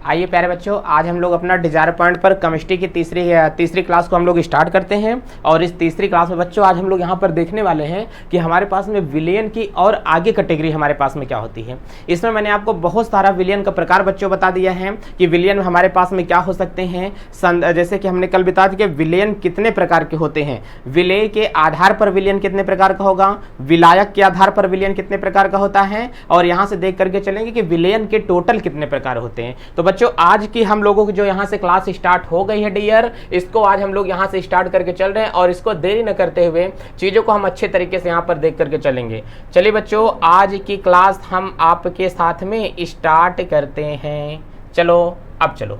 आइए प्यारे बच्चों, आज हम लोग अपना डिजायर पॉइंट पर केमिस्ट्री की तीसरी क्लास को हम लोग स्टार्ट करते हैं। और इस तीसरी क्लास में बच्चों आज हम लोग यहाँ पर देखने वाले हैं कि हमारे पास में विलेन की और आगे कैटेगरी हमारे पास में क्या होती है। इसमें मैंने आपको बहुत सारा विलेन का प्रकार बच्चों बता दिया है कि विलेन हमारे पास में क्या हो सकते हैं। जैसे कि हमने कल बता दिया कि विलेन कितने प्रकार के होते हैं, विलेय के आधार पर विलेन कितने प्रकार का होगा, विलायक के आधार पर विलेन कितने प्रकार का होता है, और यहाँ से देख करके चलेंगे कि विलेन के टोटल कितने प्रकार होते हैं। तो बच्चों आज की हम लोगों की जो यहाँ से क्लास स्टार्ट हो गई है डियर, इसको आज हम लोग यहाँ से स्टार्ट करके चल रहे हैं और इसको देरी न करते हुए चीजों को हम अच्छे तरीके से यहाँ पर देख करके चलेंगे। चलिए बच्चों, आज की क्लास हम आपके साथ में स्टार्ट करते हैं। चलो अब चलो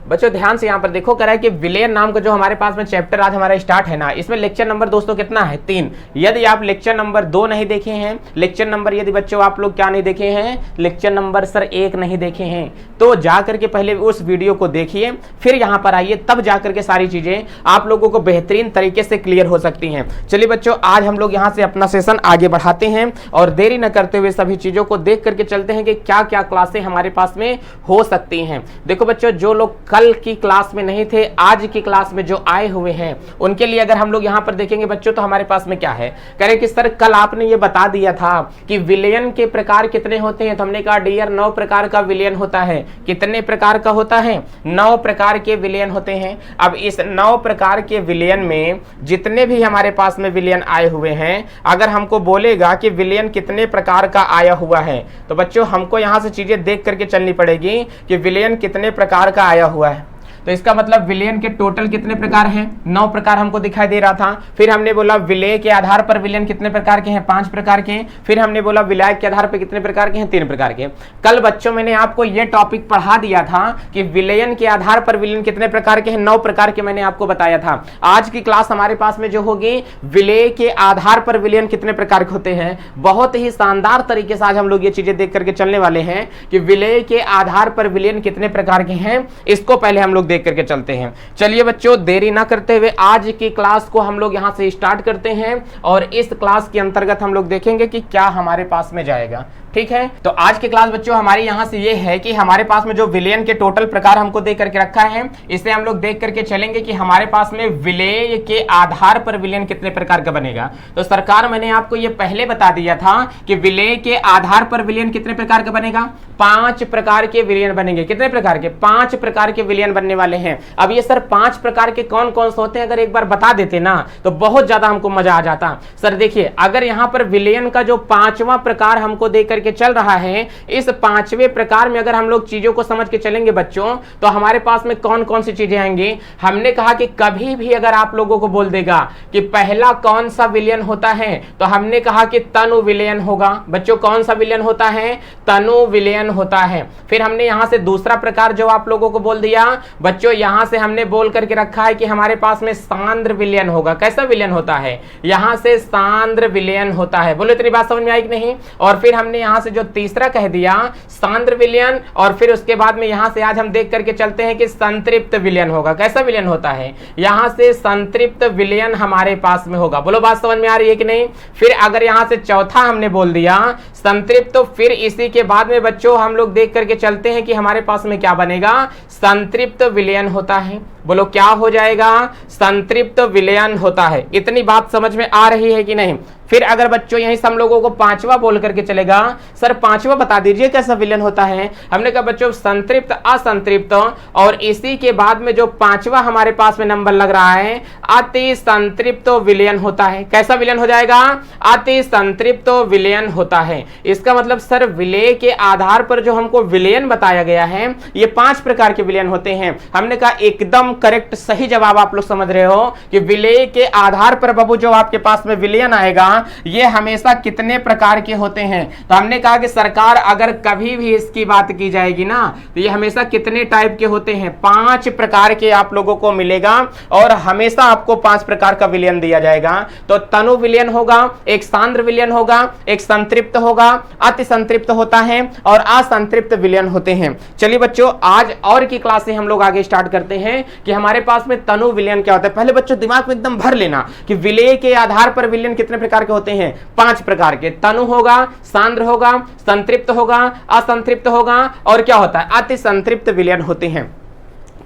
बच्चों ध्यान से यहाँ पर देखो, कह रहा है कि विलेन नाम का जो हमारे पास में चैप्टर आज हमारा स्टार्ट है ना, इसमें लेक्चर नंबर दोस्तों कितना है 3। यदि आप लेक्चर नंबर 2 नहीं देखे हैं, लेक्चर नंबर यदि बच्चों आप लोग क्या नहीं देखे हैं, लेक्चर नंबर सर 1 नहीं देखे हैं, तो जाकर के पहले उस वीडियो को देखिए, फिर यहाँ पर आइए, तब जाकर के सारी चीजें आप लोगों को बेहतरीन तरीके से क्लियर हो सकती हैं। चलिए बच्चों, आज हम लोग यहाँ से अपना सेशन आगे बढ़ाते हैं और देरी न करते हुए सभी चीजों को देख करके चलते हैं कि क्या क्या क्लासें हमारे पास में हो सकती हैं। देखो बच्चों, जो लोग कल की क्लास में नहीं थे, आज की क्लास में जो आए हुए हैं, उनके लिए अगर हम लोग यहां पर देखेंगे बच्चों, तो हमारे पास में क्या है, कह रहे कि सर कल आपने ये बता दिया था कि विलेन के प्रकार कितने होते हैं। तो हमने कहा डियर 9 प्रकार का विलेन होता है। कितने प्रकार का होता है? 9 प्रकार के विलेन होते हैं। अब इस 9 प्रकार के विलेन में जितने भी हमारे पास में विलेन आए हुए हैं, अगर हमको बोलेगा कि विलेन कितने प्रकार का आया हुआ है, तो बच्चों हमको यहां से चीजें देख करके चलनी पड़ेगी कि विलेन कितने प्रकार का आया हुआ है। तो इसका मतलब विलेन के टोटल कितने प्रकार हैं? 9 प्रकार हमको दिखाई दे रहा था। फिर हमने बोला विलेय के आधार पर विलेन कितने प्रकार के हैं? 5 प्रकार के। फिर हमने बोला विलायक के आधार पर कितने प्रकार के हैं? 3 प्रकार के। कल बच्चों मैंने आपको यह टॉपिक पढ़ा दिया था कि विलेयन के आधार पर विलेन कितने प्रकार के हैं, 9 प्रकार के मैंने आपको बताया था। आज की क्लास हमारे पास में जो होगी, विलेय के आधार पर विलेन कितने प्रकार के होते हैं। बहुत ही शानदार तरीके से आज हम लोग ये चीजें देख करके चलने वाले हैं कि विलेय के आधार पर विलेन कितने प्रकार के हैं। इसको पहले हम लोग देख करके चलते हैं। चलिए बच्चों, देरी ना करते हुए आज की क्लास को हम लोग यहां से स्टार्ट करते हैं और इस क्लास के अंतर्गत हम लोग देखेंगे कि क्या हमारे पास में जाएगा। ठीक है, तो आज की क्लास बच्चों हमारी यहां से ये है कि हमारे पास में जो विलेन के टोटल प्रकार हमको दे करके रखा है, इसे हम लोग देख करके चलेंगे कि हमारे पास में विलेय के आधार पर विलेन कितने प्रकार का बनेगा। तो सरकार मैंने आपको ये पहले बता दिया था कि विलेय के आधार पर विलेन कितने प्रकार का बनेगा। 5 प्रकार के विलेन बनेंगे। कितने प्रकार के? 5 प्रकार के विलेन बनने वाले हैं। अब ये सर 5 प्रकार के कौन कौन से होते हैं, अगर एक बार बता देते ना तो बहुत ज्यादा हमको मजा आ जाता। सर देखिए, अगर यहाँ पर विलेन का जो 5वां प्रकार हमको दे करके चल रहा है, इस 5वें प्रकार में अगर हम लोग चीजों को समझ के चलेंगे बच्चों, तो हमारे पास में कौन कौन सी चीजें आएंगी। हमने कहा कि कभी भी अगर आप लोगों को बोल देगा कि पहला कौन सा विलेन होता है, तो हमने कहा कि तनु विलेन होगा। बच्चों कौन सा विलेन होता है? तनु विलेन होता है। फिर हमने यहां से दूसरा प्रकार जो आप लोगों को बोल दिया बच्चों, यहां से हमने बोल करके रखा है कि हमारे पास में सांद्र विलेन होगा। कैसा विलेन होता है? यहां से सांद्र विलेन होता है। बोलो इतनी बात समझ में आई कि नहीं? और फिर हमने यहां से जो तीसरा कह दिया सांद्र विलेन, और फिर उसके बाद में यहां से आज हम देख करके चलते हैं कि संतृप्त विलेन होगा। कैसा विलेन होता है? यहां से संतृप्त विलेन हमारे पास में होगा। बोलो बात समझ में आ रही है कि नहीं? फिर अगर यहां से चौथा हमने बोल दिया संतृप्त, तो फिर इसी के बाद में बच्चों हम लोग देख करके चलते हैं कि हमारे पास में क्या बनेगा। संतृप्त विलेन होता है। बोलो क्या हो जाएगा? संतृप्त विलेन होता है। इतनी बात समझ में आ रही है कि नहीं? फिर अगर बच्चों यहीं से हम लोगों को 5वां बोल करके चलेगा, सर 5वां बता दीजिए कैसा विलेन होता है। हमने कहा बच्चों संतृप्त, असंतृप्त, और इसी के बाद में जो 5वां हमारे पास में नंबर लग रहा है, अति संतृप्त विलेन होता है। कैसा विलेन हो जाएगा? अति संतृप्त विलेन होता है। इसका मतलब सर विलेय के आधार पर जो हमको विलेन बताया गया है, ये 5 प्रकार के विलेन होते हैं। हमने कहा एकदम करेक्ट सही जवाब आप लोग समझ रहे हो कि विलेय के आधार पर बाबू जो आपके पास में विलेन आएगा, ये हमेशा कितने प्रकार के होते हैं। तो हमने कहा कि सरकार अगर कभी भी इसकी बात की जाएगी ना, तो ये हमेशा कितने टाइप के होते हैं? 5 प्रकार के आप लोगों को मिलेगा और हमेशा आपको 5 प्रकार का विलेन दिया जाएगा। तो तनु विलेन होगा, एक सांद्र विलेन होगा, एक संतृप्त होगा, अति संतृप्त होता है, और असंतृप्त विलेन होते हैं। चलिए बच्चों, आज और की क्लास से हम लोग आगे स्टार्ट करते हैं कि हमारे पास में तनु विलेन क्या होता है। पहले बच्चों दिमाग में एकदम भर लेना कि विलेय के आधार पर विलेन कितने प्रकार के होते हैं? 5 प्रकार के। तनु होगा, सांद्र होगा, संतृप्त होगा, असंतृप्त होगा और क्या होता है? अति संतृप्त विलयन होते हैं।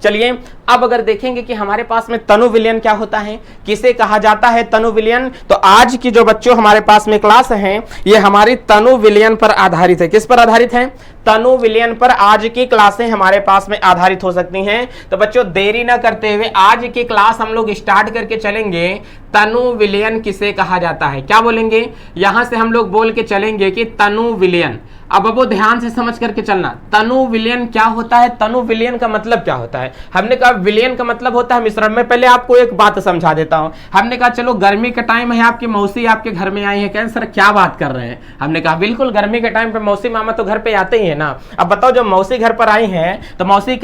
चलिए अब अगर देखेंगे कि हमारे पास में तनु विलयन क्या होता है, किसे कहा जाता है तनु विलयन, तो आज की जो बच्चों हमारे पास में क्लास है ये हमारी तनु विलयन पर आधारित है। किस पर आधारित है? तनु विलयन पर आज की क्लासें हमारे पास में आधारित हो सकती हैं। तो बच्चों देरी ना करते हुए आज की क्लास हम लोग स्टार्ट करके चलेंगे। तनु विलयन किसे कहा जाता है? क्या बोलेंगे? यहां से हम लोग बोल के चलेंगे कि तनु विलयन। अब वो ध्यान से समझ करके चलना, तनु विलयन क्या होता है, तनु विलयन का मतलब क्या होता है। हमने कहा विलयन का मतलब होता है मिश्रण। में पहले आपको एक बात समझा देता हूं। हमने कहा चलो गर्मी का टाइम है, आपकी मौसी आपके घर में आई है, कहें सर क्या बात कर रहे हैं। हमने कहा बिल्कुल गर्मी के टाइम पे मौसी मामा तो घर पे आते ही है ना। अब बताओ जब मौसी घर पर आई है तो मौसी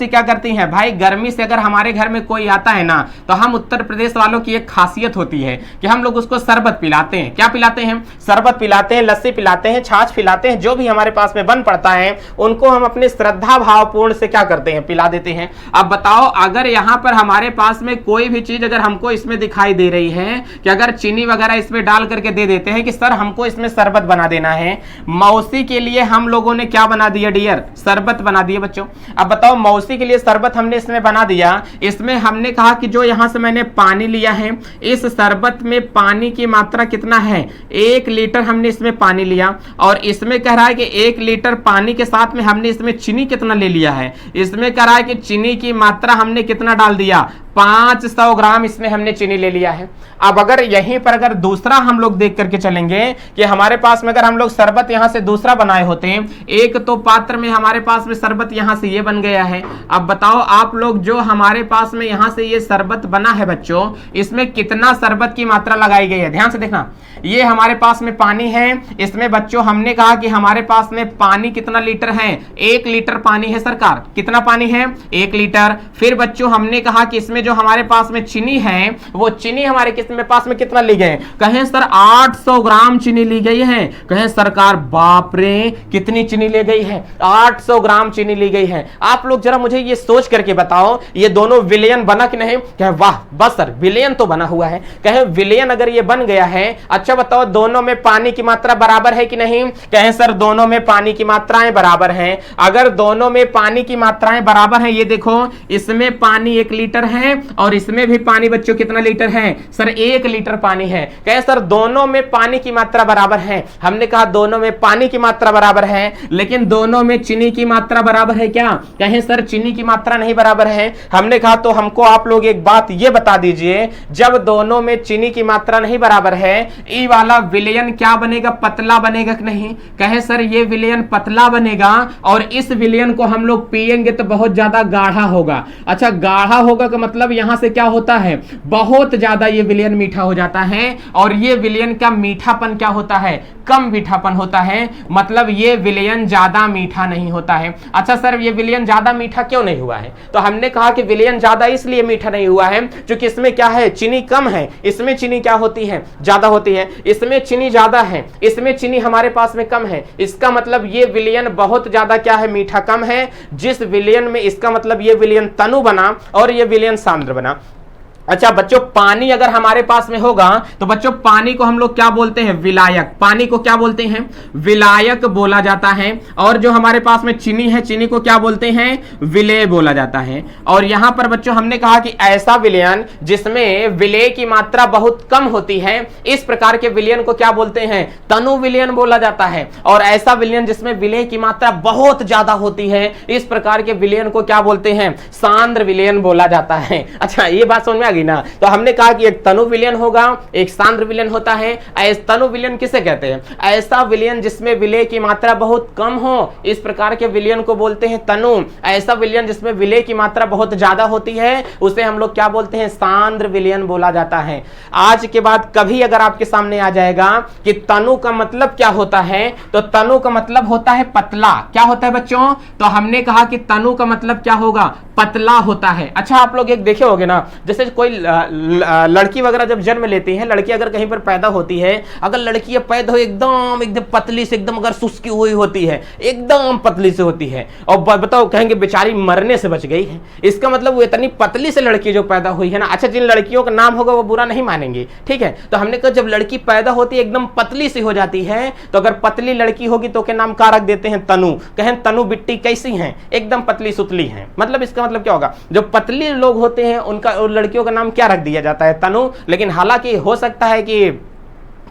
क्या करती है भाई, गर्मी से अगर हमारे घर में कोई आता है ना तो हम उत्तर प्रदेश वालों की एक खासियत होती है कि हम लोग उसको शरबत पिलाते हैं। क्या पिलाते हैं? शरबत पिलाते हैं, लस्सी पिलाते हैं, छाछ पिलाते हैं, जो भी हमारे पास में बन पड़ता है उनको हम अपने श्रद्धा भावपूर्ण से क्या करते हैं? पिला देते हैं। अब बताओ अगर यहां पर हमारे पास में कोई भी चीज अगर हमको इसमें दिखाई दे रही है कि अगर चीनी वगैरह इसमें डाल करके दे देते हैं कि सर हमको इसमें शरबत बना देना है, मौसी के लिए हम लोगों ने क्या बना दिया डियर? शरबत बना दिया बच्चों। अब बताओ मौसी के लिए शरबत हमने इसमें बना दिया। इसमें हमने कहा कि जो यहां से मैंने पानी लिया है, इस शरबत में पानी की मात्रा कितना है? 1 लीटर हमने इसमें पानी लिया और इसमें कह रहा है कि 1 लीटर पानी के साथ में हमने इसमें चीनी कितना ले लिया है? इसमें कह रहा है कि चीनी की मात्रा हमने कितना डाल दिया? 500 ग्राम इसमें हमने चीनी ले लिया है। अब अगर यहीं पर अगर दूसरा हम लोग देख करके चलेंगे कि हमारे पास में अगर हम लोग शरबत यहां से दूसरा बनाए होते हैं, एक तो पात्र में हमारे पास में शरबत यहां से ये बन गया है। अब बताओ आप लोग जो हमारे पास में यहां से ये शरबत बना है बच्चों, इसमें कितना शरबत की मात्रा लगाई गई है? ध्यान से देखना, ये हमारे पास में पानी है, इसमें बच्चों हमने कहा कि हमारे पास में पानी कितना लीटर है? 1 लीटर पानी है सरकार। कितना पानी है? 1 लीटर। फिर बच्चों हमने कहा कि इसमें जो हमारे पास में चीनी है वो चीनी हमारे किसमें पास में कितना ली गए? कहें सर 800 ग्राम चीनी ली गई है। कहें सरकार बाप रे कितनी चीनी ले गई है? 800 ग्राम चीनी ली गई है। आप लोग जरा मुझे ये सोच करके बताओ ये दोनों विलयन बना कि नहीं? कहें वाह बस सर विलयन तो बना हुआ है। कहें विलयन अगर ये बन गया है, अच्छा बताओ दोनों में पानी की मात्रा बराबर है कि नहीं? कहें सर दोनों में पानी की मात्राएं बराबर हैं। अगर दोनों में पानी की मात्राएं बराबर हैं, ये देखो इसमें पानी 1 लीटर है और इसमें भी पानी बच्चों कितना लीटर है? सर 1 लीटर पानी है। कहें सर दोनों में पानी की मात्रा बराबर है। हमने कहा दोनों में पानी की मात्रा बराबर है, लेकिन दोनों में चीनी की मात्रा बराबर है क्या? कहें सर चीनी की मात्रा नहीं बराबर है। हमने कहा तो हमको आप लोग एक बात ये बता दीजिए, जब दोनों में चीनी की मात्रा नहीं बराबर है, ये वाला विलयन क्या बनेगा? पतला बनेगा कि नहीं? कहें सर ये विलयन पतला बनेगा और इस विलयन को हम लोग पिएंगे तो बहुत ज्यादा गाढ़ा होगा। अच्छा गाढ़ा होगा का मतलब यहां से क्या होता है? बहुत ज्यादा ये विलयन मीठा हो जाता है और ये विलयन का मीठापन क्या होता है? कम मीठापन होता है। मतलब ये विलयन ज्यादा मीठा नहीं होता है। अच्छा सर ये विलयन ज्यादा मीठा क्यों नहीं हुआ है? तो हमने कहा कि विलयन ज्यादा इसलिए मीठा नहीं हुआ है क्योंकि इसमें क्या है? चीनी कम है। इसमें चीनी क्या होती है? ज्यादा होती है। इसमें चीनी ज्यादा है, इसमें चीनी हमारे पास में कम है। इसका मतलब ये विलयन बहुत ज्यादा क्या है? मीठा कम है। जिस विलयन में इसका मतलब ये विलयन तनु बना और ये विलयन सांद्र बना। अच्छा बच्चों पानी अगर हमारे पास में होगा तो बच्चों पानी को हम लोग क्या बोलते हैं? विलायक। पानी को क्या बोलते हैं? विलायक बोला जाता है। और जो हमारे पास में चीनी है, चीनी को क्या बोलते हैं? विलेय बोला जाता है। और यहां पर बच्चों हमने कहा कि ऐसा विलयन जिसमें विलेय की मात्रा बहुत कम होती है, इस प्रकार के विलयन को क्या बोलते हैं? तनु विलयन बोला जाता है। और ऐसा विलयन जिसमें विलेय की मात्रा बहुत ज्यादा होती है, इस प्रकार के विलयन को क्या बोलते हैं? सांद्र विलयन बोला जाता है। अच्छा ये बात समझ में आ गई ना? तो हमने कहा कि एक तनु विलयन होगा, एक सांद्र विलयन होता है। तनु विलयन किसे कहते हैं? ऐसा विलयन जिसमें विलेय की मात्रा बहुत कम हो, इस प्रकार के विलयन को बोलते हैं तनु। ऐसा विलयन जिसमें विलेय की मात्रा बहुत ज्यादा होती है, उसे हम लोग क्या बोलते हैं? सांद्र विलयन बोला जाता है। आज के बाद कभी अगर आपके सामने आ जाएगा कि तनु का मतलब क्या होता है, तो तनु का मतलब होता है पतला। क्या होता है बच्चों? तो हमने कहा कि तनु का मतलब क्या होगा? पतला होता है। अच्छा आप लोग एक देखे होगे ना, जैसे कोई लड़की वगैरह जब जन्म लेती है, लड़की अगर कहीं पर पैदा होती है, अगर लड़की पैदा हो एकदम एकदम पतली से, एकदम अगर सुस्की हुई होती है, एकदम पतली से होती है, और बताओ कहेंगे बेचारी मरने से बच गई है। इसका मतलब वो इतनी पतली से लड़की जो पैदा हुई है ना। अच्छा जिन लड़कियों का नाम होगा वो बुरा नहीं मानेंगे, ठीक है। तो हमने कहा जब लड़की पैदा होती है एकदम पतली सी हो जाती है, तो अगर पतली लड़की होगी तो के नाम का रख देते हैं तनु। कहें तनु बिट्टी कैसी हैं, एकदम पतली सुतली हैं। मतलब इसका मतलब क्या होगा, जो पतली लोग होते हैं उनका लड़कियों का नाम क्या रख दिया जाता है, तनु। लेकिन हालांकि हो सकता है कि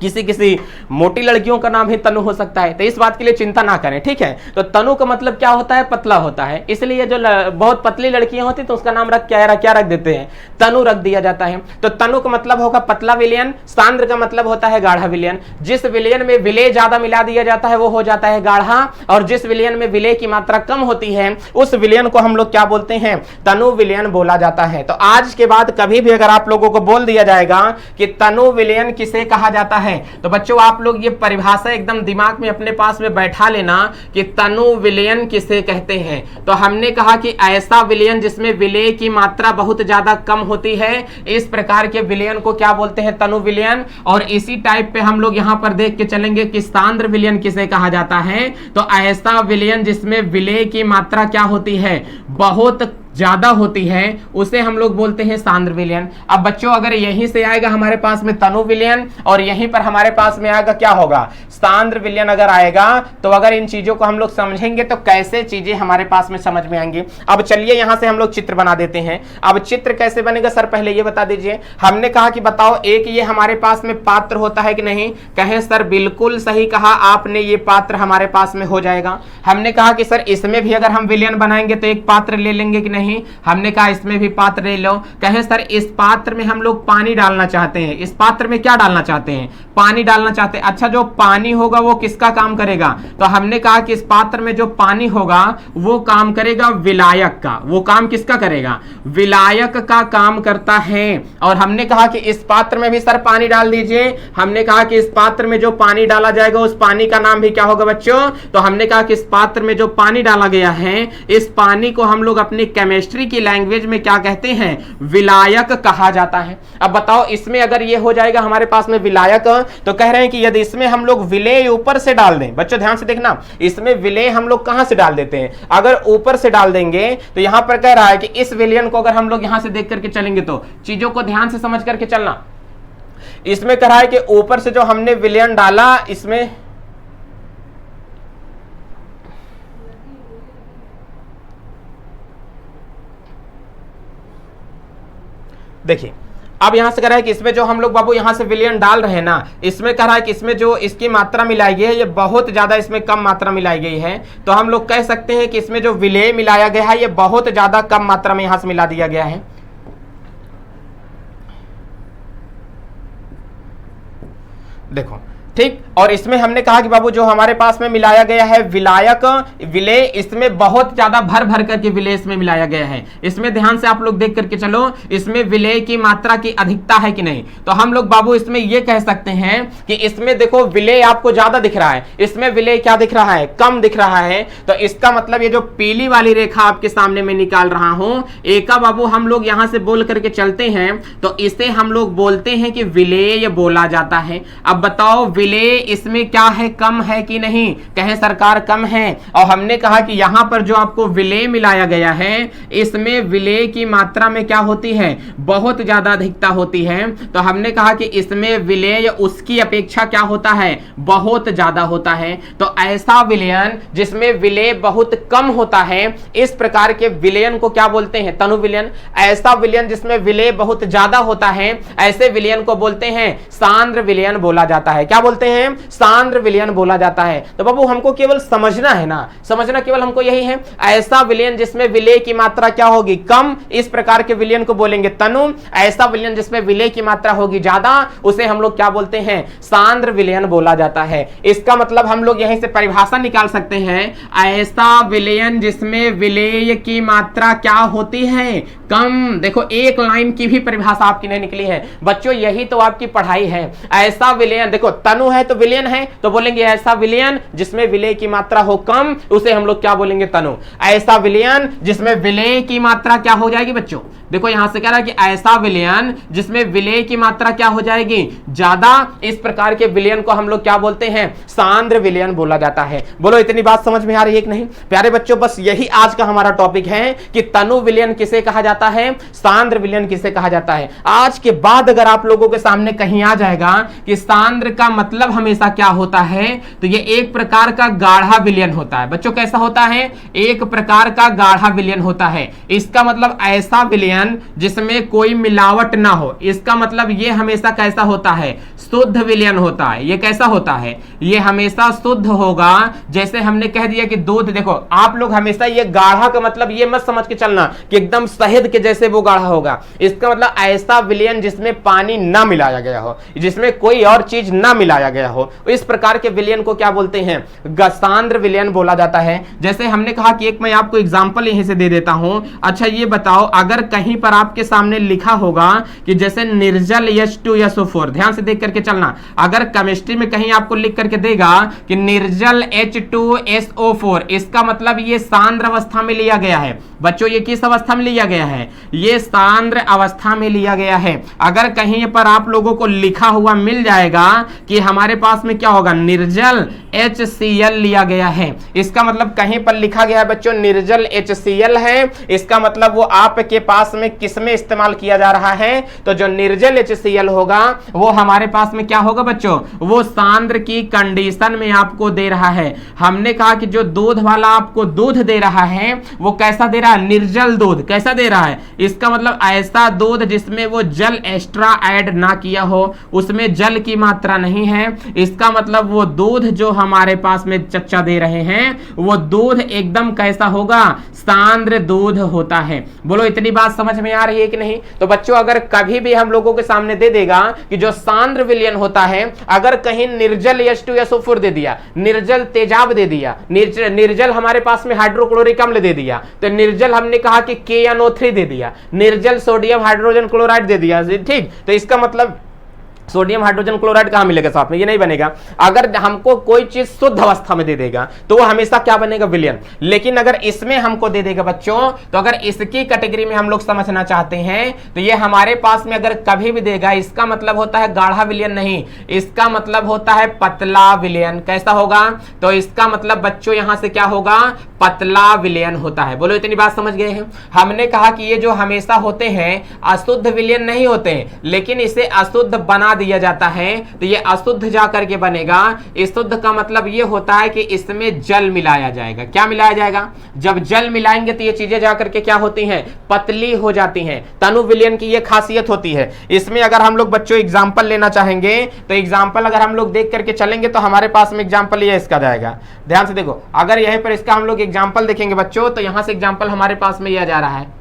किसी किसी मोटी लड़कियों का नाम ही तनु हो सकता है, तो इस बात के लिए चिंता ना करें, ठीक है। तो तनु का मतलब क्या होता है, पतला होता है। इसलिए जो बहुत पतली लड़कियां होती तो उसका नाम क्या रख देते हैं, तनु रख दिया जाता है। तो तनु का मतलब होगा पतला विलयन, सांद्र का मतलब होता है गाढ़ा विलयन। जिस विलयन में विलय ज्यादा मिला दिया जाता है वो हो जाता है गाढ़ा, और जिस विलयन में विलय की मात्रा कम होती है उस विलयन को हम लोग क्या बोलते हैं, तनु विलयन बोला जाता है। तो आज के बाद कभी भी अगर आप लोगों को बोल दिया जाएगा कि तनु विलयन किसे कहा जाता है, तो बच्चों आप लोग ये परिभाषा एकदम दिमाग में अपने पास में बैठा लेना कि तनु विलयन किसे कहते हैं। तो हमने कहा कि ऐसा विलयन जिसमें विलय की मात्रा बहुत ज्यादा कम होती है, इस प्रकार के विलयन को क्या बोलते हैं, तनु विलयन। और इसी टाइप पे हम लोग यहां पर देख के चलेंगे कि सांद्र विलयन किसे कहा जाता है। तो ऐसा विलयन जिसमें विलय की मात्रा क्या होती है, बहुत ज्यादा होती है, उसे हम लोग बोलते हैं सांद्र विलयन। अब बच्चों अगर यहीं से आएगा हमारे पास में तनु विलयन और यहीं पर हमारे पास में आएगा क्या होगा, सांद्र विलयन अगर आएगा, तो अगर इन चीजों को हम लोग समझेंगे तो कैसे चीजें हमारे पास में समझ में आएंगी। अब चलिए यहां से हम लोग चित्र बना देते हैं। अब चित्र कैसे बनेगा सर, पहले ये बता दीजिए। हमने कहा कि बताओ एक ये हमारे पास में पात्र होता है कि नहीं, कहें सर बिल्कुल सही कहा आपने, ये पात्र हमारे पास में हो जाएगा। हमने कहा कि सर इसमें भी अगर हम विलयन बनाएंगे तो एक पात्र ले लेंगे कि नहीं, हमने कहा इसमें भी पात्र ले लो। कहें सर इस पात्र में हम लोग पानी डालना चाहते हैं, इस पात्र में क्या डालना चाहते हैं, पानी डालना चाहते हैं। अच्छा जो पानी होगा वो किसका काम करेगा, तो हमने कहा कि इस पात्र में जो पानी होगा वो काम करेगा विलायक का। वो काम किसका करेगा, विलायक का काम करता है। और हमने कहा कि इस पात्र में भी सर पानी डाल दीजिए। हमने कहा कि इस पात्र में जो पानी डाला जाएगा उस पानी का नाम भी क्या होगा बच्चों, तो हमने कहा कि इस पात्र में जो पानी डाला गया है, इस पानी को हम लोग अपनी केमिस्ट्री की लैंग्वेज में क्या कहते हैं, विलायक कहा जाता है। अब बताओ इसमें अगर ये हो जाएगा हमारे पास में विलायक, तो कह रहे हैं कि यदि इसमें हम लोग विलय ऊपर से डाल दें, बच्चों ध्यान से देखना, इसमें विलय हम लोग कहां से डाल देते हैं, अगर ऊपर से डाल देंगे तो यहां पर कह रहा है कि इस विलयन को अगर हम लोग यहां से देख करके चलेंगे तो चीजों को ध्यान से समझ करके चलना। इसमें कह रहा है कि ऊपर से जो हमने विलयन डाला, इसमें देखिए अब यहां से कह रहा है कि इसमें जो हम लोग बाबू यहां से विलयन डाल रहे हैं ना, इसमें कह रहा है कि इसमें जो इसकी मात्रा मिलाई गई है ये बहुत ज्यादा इसमें कम मात्रा मिलाई गई है। तो हम लोग कह सकते हैं कि इसमें जो विलय मिलाया गया है ये बहुत ज्यादा कम मात्रा में यहां से मिला दिया गया है। देखो ठीक, और इसमें हमने कहा कि बाबू जो हमारे पास में मिलाया गया है विलायक, विलय, इसमें बहुत ज्यादा भर भर करके विलय इसमें मिलाया गया है। इसमें ध्यान से आप लोग देख करके चलो, इसमें विलय की मात्रा की अधिकता है कि नहीं, तो हम लोग बाबू इसमें यह कह सकते हैं कि इसमें देखो विलय आपको ज्यादा दिख रहा है, इसमें विलय क्या दिख रहा है, कम दिख रहा है। तो इसका मतलब ये जो पीली वाली रेखा आपके सामने में निकाल रहा हूं, एका बाबू हम लोग यहां से बोल करके चलते हैं तो इसे हम लोग बोलते हैं कि विलय बोला जाता है। अब बताओ विलय इसमें क्या है, कम है कि नहीं, कहें सरकार कम है। और हमने कहा कि यहां पर जो आपको विलय मिलाया गया है इसमें विलय की मात्रा में क्या होती है, बहुत ज्यादा अधिकता होती है। तो हमने कहा कि इसमें विलय उसकी अपेक्षा क्या होता है, बहुत ज्यादा होता है। तो ऐसा विलयन जिसमें विलय बहुत कम होता है, इस प्रकार के विलयन को क्या बोलते हैं, तनु विलयन। ऐसा विलयन जिसमें विलय बहुत ज्यादा होता है, ऐसे विलयन को बोलते हैं सांद्र विलयन बोला जाता है। क्या बोलते हैं, सांद्र विलयन बोला जाता है। तो बाबू हमको केवल समझना है ना, समझना केवल हमको यही है, ऐसा विलयन जिसमें विलय की मात्रा क्या होगी, कम, इस प्रकार के विलयन को बोलेंगे तनु। ऐसा विलयन जिसमें विलय की मात्रा होगी ज्यादा, उसे हम लोग क्या बोलते हैं, सांद्र विलयन बोला जाता है। इसका मतलब हम लोग यहीं से परिभाषा निकाल सकते हैं, ऐसा विलयन जिसमें विलय की मात्रा क्या होती है, कम। देखो एक लाइन की भी परिभाषा आपकी नहीं निकली है बच्चों, यही तो आपकी पढ़ाई है। ऐसा विलयन, देखो तनु तनु है तो विलयन है, तो बोलेंगे ऐसा विलयन जिसमें विलेय की मात्रा हो कम, उसे हम लोग क्या बोलेंगे? तनु। ऐसा विलयन जिसमें विलेय की मात्रा क्या हो जाएगी बच्चों? देखो यहां से कह रहा है कि ऐसा विलयन जिसमें विलेय की मात्रा क्या हो जाएगी? ज्यादा। इस प्रकार के विलयन को हम लोग क्या बोलते हैं? सांद्र विलयन बोला जाता है। बोलो इतनी बात समझ में आ रही है कि नहीं? प्यारे बच्चों, बस यही आज का हमारा टॉपिक है कि तनु विलयन किसे कहा जाता है, सांद्र विलयन किसे कहा जाता है। आज के बाद अगर आप लोगों के सामने कहीं आ जाएगा कि सांद्र का मतलब हमेशा क्या होता है, तो ये एक प्रकार का गाढ़ा विलयन होता है। बच्चों कैसा होता है? एक प्रकार का गाढ़ा विलयन होता है। इसका मतलब ऐसा विलयन जिसमें कोई मिलावट ना हो। इसका मतलब ये हमेशा कैसा होता है? शुद्ध विलयन होता है। ये कैसा होता है? ये हमेशा शुद्ध होगा। जैसे हमने कह दिया कि दूध, देखो आप लोग हमेशा ये गाढ़ा का मतलब ये मत समझ के चलना कि एकदम शहद के जैसे वो गाढ़ा होगा। इसका मतलब ऐसा विलयन जिसमें पानी ना मिलाया गया हो, जिसमें कोई और चीज ना मिलाया गया हो, इस प्रकार के विलयन को क्या बोलते हैं? सांद्र विलयन बोला जाता है। जैसे हमने कहा कि एक मैं आपको एग्जांपल यहीं से दे देता हूं। अच्छा ये बताओ, अगर कहीं पर आपके सामने लिखा होगा कि जैसे निर्जल H2SO4, ध्यान से देख करके चलना। अगर केमिस्ट्री में कहीं आपको लिख करके देगा कि निर्जल H2SO4, इसका मतलब ये सांद्र अवस्था में लिया गया है। बच्चों ये किस अवस्था में लिया गया है? ये सांद्र अवस्था में लिया गया है। अगर कहीं पर आप लोगों को लिखा हुआ मिल जाएगा कि हमारे पास में क्या होगा? निर्जल HCl लिया गया है, इसका मतलब कहीं पर लिखा गया है बच्चों निर्जल HCl है, इसका मतलब वो आपके पास में किसमें इस्तेमाल किया जा रहा है? तो जो निर्जल HCl होगा वो हमारे पास में क्या होगा बच्चों? वो सांद्र की कंडीशन में आपको दे रहा है। हमने कहा कि जो दूध वाला आपको दूध दे रहा है वो कैसा दे रहा है? निर्जल दूध। कैसा दे रहा है? इसका मतलब ऐसा दूध जिसमें वो जल एक्स्ट्रा ऐड ना किया हो, उसमें जल की मात्रा नहीं है। इसका मतलब वो दूध जो हमारे पास में चच्चा दे रहे हैं वो दूध एकदम कैसा होगा? सांद्र दूध होता है। बोलो इतनी बात समझ में आ रही है कि नहीं? तो बच्चों अगर कभी भी हम लोगों के सामने दे देगा कि जो सांद्र विलयन होता है, अगर कहीं निर्जल H2SO4 दे दिया, निर्जल तेजाब दे दिया, निर्जल हमारे पास में हाइड्रोक्लोरिक अम्ल दे दिया, तो निर्जल हमने कहा कि KNO3 दे दिया, निर्जल सोडियम हाइड्रोजन क्लोराइड दे दिया, ठीक? तो इसका मतलब सोडियम हाइड्रोजन क्लोराइड कहां मिलेगा साथ में? ये नहीं बनेगा। अगर हमको कोई चीज शुद्ध अवस्था में दे देगा तो वो हमेशा क्या बनेगा? विलयन। लेकिन अगर इसमें हमको दे देगा बच्चों, तो अगर इसकी कैटेगरी में हम लोग समझना चाहते हैं तो ये हमारे पास में अगर कभी भी देगा, इसका मतलब होता है गाढ़ा विलयन नहीं, इसका मतलब होता है पतला विलयन। कैसा होगा? तो इसका मतलब बच्चों यहां से क्या होगा? पतला विलयन होता है। बोलो इतनी बात समझ गए हैं? हमने कहा कि ये जो हमेशा होते हैं अशुद्ध विलयन नहीं होते हैं, लेकिन इसे अशुद्ध बना दिया जाता है तो ये अशुद्ध जाकर के बनेगा। शुद्ध का मतलब ये होता है कि इसमें जल मिलाया जाएगा। क्या मिलाया जाएगा? जब जल मिलाएंगे तो ये चीजें जाकर के क्या होती हैं? पतली हो जाती हैं। तनु विलयन की ये खासियत होती है। इसमें अगर हम लोग बच्चों एग्जांपल लेना चाहेंगे तो एग्जांपल अगर हम लोग देख करके चलेंगे तो हमारे पास में एग्जांपल ये इसका जाएगा। ध्यान से देखो, अगर यहीं पर इसका हम लोग एग्जांपल देखेंगे बच्चों तो यहां से एग्जांपल हमारे पास में यह जा रहा है।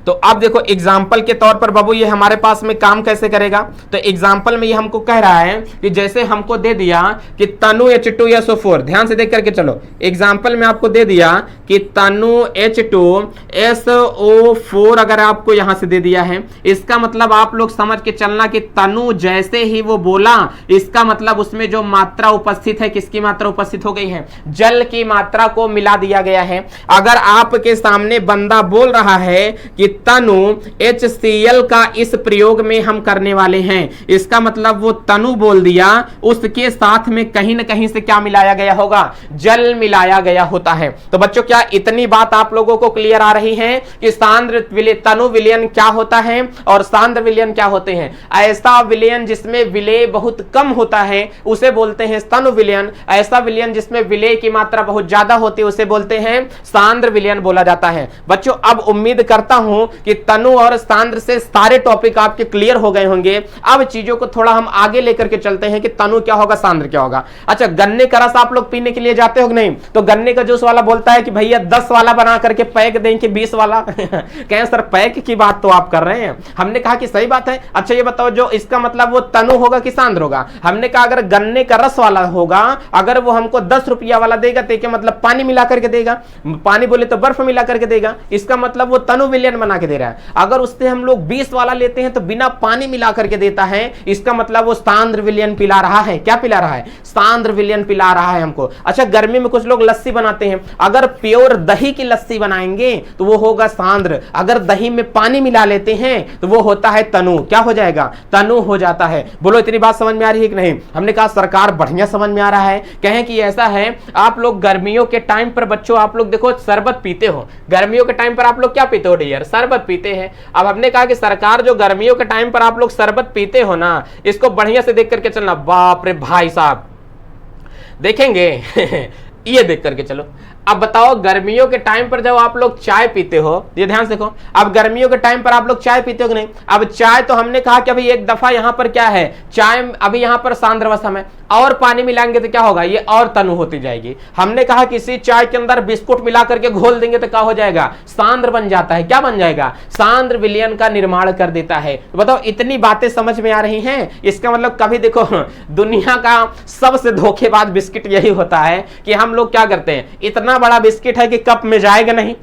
तो अब देखो एग्जाम्पल के तौर पर बाबू ये हमारे पास में काम कैसे करेगा? तो एग्जाम्पल में ये हमको कह रहा है कि जैसे हमको दे दिया कि तनु H2SO4, ध्यान से देख करके चलो, एग्जाम्पल में आपको दे दिया कि तनु H2SO4 अगर आपको यहां से दे दिया है, इसका मतलब आप लोग समझ के चलना कि तनु जैसे ही वो बोला, इसका मतलब उसमें जो मात्रा उपस्थित है, किसकी मात्रा उपस्थित हो गई है? जल की मात्रा को मिला दिया गया है। अगर आपके सामने बंदा बोल रहा है कि तनु HCl का इस प्रयोग में हम करने वाले हैं, इसका मतलब वो तनु बोल दिया, उसके साथ में कहीं ना कहीं से क्या मिलाया गया होगा? जल मिलाया गया होता है। तो बच्चों क्या इतनी बात आप लोगों को क्लियर आ रही है कि सांद्र तनु विलयन क्या होता है और सांद्र विलयन क्या होते हैं? ऐसा विलयन जिसमें विलेय बहुत कम होता है उसे बोलते हैं तनु विलयन। ऐसा विलयन जिसमें विलेय की मात्रा बहुत ज्यादा होती है उसे बोलते हैं सांद्र विलयन बोला जाता है। बच्चों अब उम्मीद करता हूं कि तनु और सांद्र से सारे टॉपिक आपके क्लियर हो गए होंगे। अब चीजों को थोड़ा हम आगे लेकर के चलते हैं कि तनु क्या होगा, सांद्र क्या होगा। अच्छा, गन्ने का रस आप लोग पीने के लिए जाते हो नहीं? तो गन्ने का जूस वाला बोलता है कि भैया 10 वाला बना करके पैक दें कि 20 वाला कहें सर पैक की बात तो आप कर रहे हैं। हमने कहा कि सही बात है। अच्छा ये बताओ, जो इसका मतलब वो तनु होगा कि सांद्र होगा? हमने कहा अगर गन्ने का रस वाला होगा, अगर वो हमको 10 रुपया वाला देगा तो क्या मतलब पानी मिला करके देगा? पानी बोले तो बर्फ मिला करके देगा, इसका मतलब वो तनु विलयन बना के दे रहा है। अगर उससे हम लोग 20 वाला लेते हैं तो बिना पानी मिला करके देता है, इसका मतलब वो सांद्र विलयन पिला रहा है। क्या पिला रहा है? सांद्र विलयन पिला रहा है हमको। अच्छा, गर्मी में कुछ लोग लस्सी बनाते हैं, अगर प्योर दही की लस्सी बनाएंगे तो वो होगा सांद्र, अगर दही में पानी मिला लेते हैं तो वो होता है तनु। क्या हो जाएगा? तनु हो जाता है। बोलो इतनी बात समझ में आ रही है कि नहीं? हमने कहा सरकार बढ़िया समझ में आ रहा है। कहें कि ऐसा है, आप लोग गर्मियों के टाइम पर बच्चों आप लोग देखो शरबत पीते हो, गर्मियों के टाइम पर आप लोग क्या पीते हो डियर? शरबत पीते हैं। अब हमने कहा कि सरकार जो गर्मियों के टाइम पर आप लोग शरबत पीते हो ना, इसको बढ़िया से देख करके चलना। बाप रे भाई साहब, देखेंगे ये देख करके चलो। अब बताओ, गर्मियों के टाइम पर जब आप लोग चाय पीते हो, ये ध्यान से देखो, अब गर्मियों के टाइम पर आप लोग चाय पीते हो कि नहीं? अब चाय तो हमने कहा कि अभी एक दफा यहां पर क्या है, चाय अभी यहां पर सांद्रवस्था में, और पानी मिलाएंगे तो क्या होगा? ये और तनु होती जाएगी। हमने कहा किसी चाय के अंदर बिस्कुट मिला करके घोल देंगे तो क्या हो जाएगा? सांद्र बन जाता है। क्या बन जाएगा? सांद्र विलयन का निर्माण कर देता है। तो बताओ इतनी बातें समझ में आ रही हैं? इसका मतलब कभी देखो, दुनिया का सबसे धोखेबाज बिस्किट यही होता है कि हम लोग क्या करते हैं, इतना बड़ा बिस्किट है कि कप में जाएगा नहीं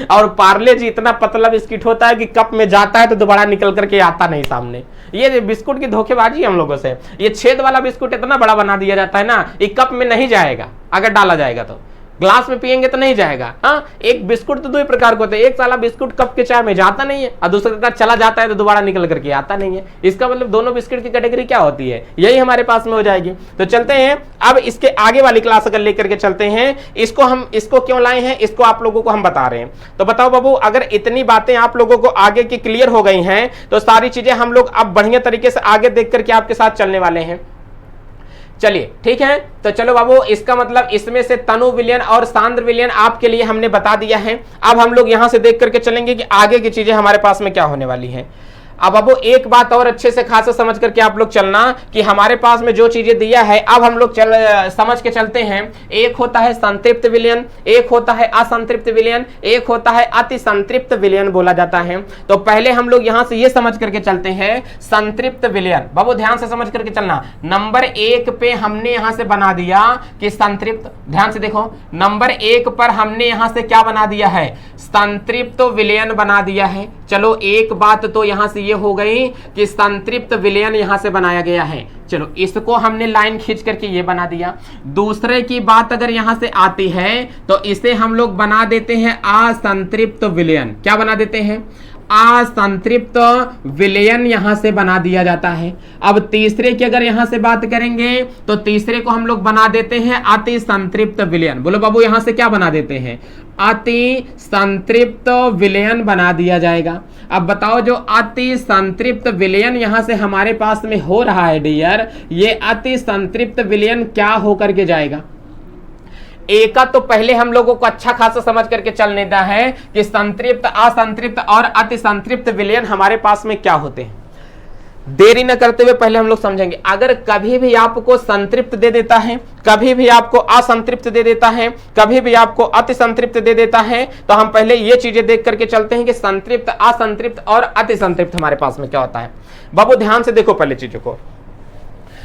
और पार्ले जी इतना पतला बिस्किट होता है कि कप में जाता है तो दोबारा निकल करके आता नहीं सामने। ये बिस्कुट की धोखेबाजी हम लोगों से। ये छेद वाला बिस्कुट इतना बड़ा बना दिया जाता है ना, ये कप में नहीं जाएगा, अगर डाला जाएगा तो ग्लास में पिएंगे तो नहीं जाएगा। हाँ, एक बिस्कुट तो दो ही प्रकार के होते हैं, एक साला बिस्कुट कप के चाय में जाता नहीं है और दूसरा का चला जाता है तो दोबारा निकल करके आता नहीं है। इसका मतलब दोनों बिस्किट की कैटेगरी क्या होती है, यही हमारे पास में हो जाएगी। तो चलते हैं अब इसके आगे वाली क्लास अगर लेकर के चलते हैं, इसको क्यों लाए हैं, इसको आप लोगों को हम बता रहे हैं। तो बताओ बाबू, अगर इतनी बातें आप लोगों को आगे की क्लियर हो गई हैं तो सारी चीजें हम लोग अब बढ़िया तरीके से आगे देख करके आपके साथ चलने वाले हैं। चलिए ठीक है, तो चलो बाबू, इसका मतलब इसमें से तनु विलयन और सांद्र विलयन आपके लिए हमने बता दिया है। अब हम लोग यहां से देख करके चलेंगे कि आगे की चीजें हमारे पास में क्या होने वाली हैं। अब बाबू एक बात और अच्छे से खासा समझ करके आप लोग चलना कि हमारे पास में जो चीजें दिया है, अब हम लोग समझ के चलते हैं। एक होता है संतृप्त विलयन, एक होता है असंतृप्त विलयन, एक होता है अति संतृप्त विलयन बोला जाता है। तो पहले हम लोग यहां से ये समझ करके चलते हैं संतृप्त विलयन। बाबू ध्यान से समझ करके चलना। नंबर 1 पे हमने यहां से बना दिया कि संतृप्त, ध्यान से देखो, नंबर 1 पर हमने यहां से क्या बना दिया है, संतृप्त विलयन बना दिया है। चलो एक बात तो यहां से ये हो गई कि संतृप्त विलयन यहां से बनाया गया है। चलो इसको हमने लाइन खींच करके ये बना दिया। दूसरे की बात अगर यहां से आती है तो इसे हम लोग बना देते हैं असंतृप्त विलयन। क्या बना देते हैं? असंतृप्त विलयन यहां से बना दिया जाता है। अब तीसरे की अगर यहां से बात करेंगे तो तीसरे को हम लोग बना देते हैं अति संतृप्त विलयन। बोलो बाबू, यहां से क्या बना देते हैं? अति संतृप्त विलयन बना दिया जाएगा। अब बताओ, जो अति संतृप्त विलयन यहां से हमारे पास में हो रहा है डियर, ये अति संतृप्त विलयन क्या होकर के जाएगा? एक का तो पहले हम लोगों को अच्छा खासा समझ करके चलने देता है कि संतृप्त, असंतृप्त और अति संतृप्त विलयन हमारे पास में क्या होते हैं। देरी न करते हुए पहले हम लोग समझेंगे। अगर कभी भी आपको संतृप्त दे देता है, कभी भी आपको असंतृप्त दे देता है, कभी भी आपको अति संतृप्त दे देता है, तो हम पहले ये चीजें देख करके चलते हैं कि संतृप्त, असंतृप्त और अति संतृप्त हमारे पास में क्या होता है। बाबू ध्यान से देखो पहले चीजों को।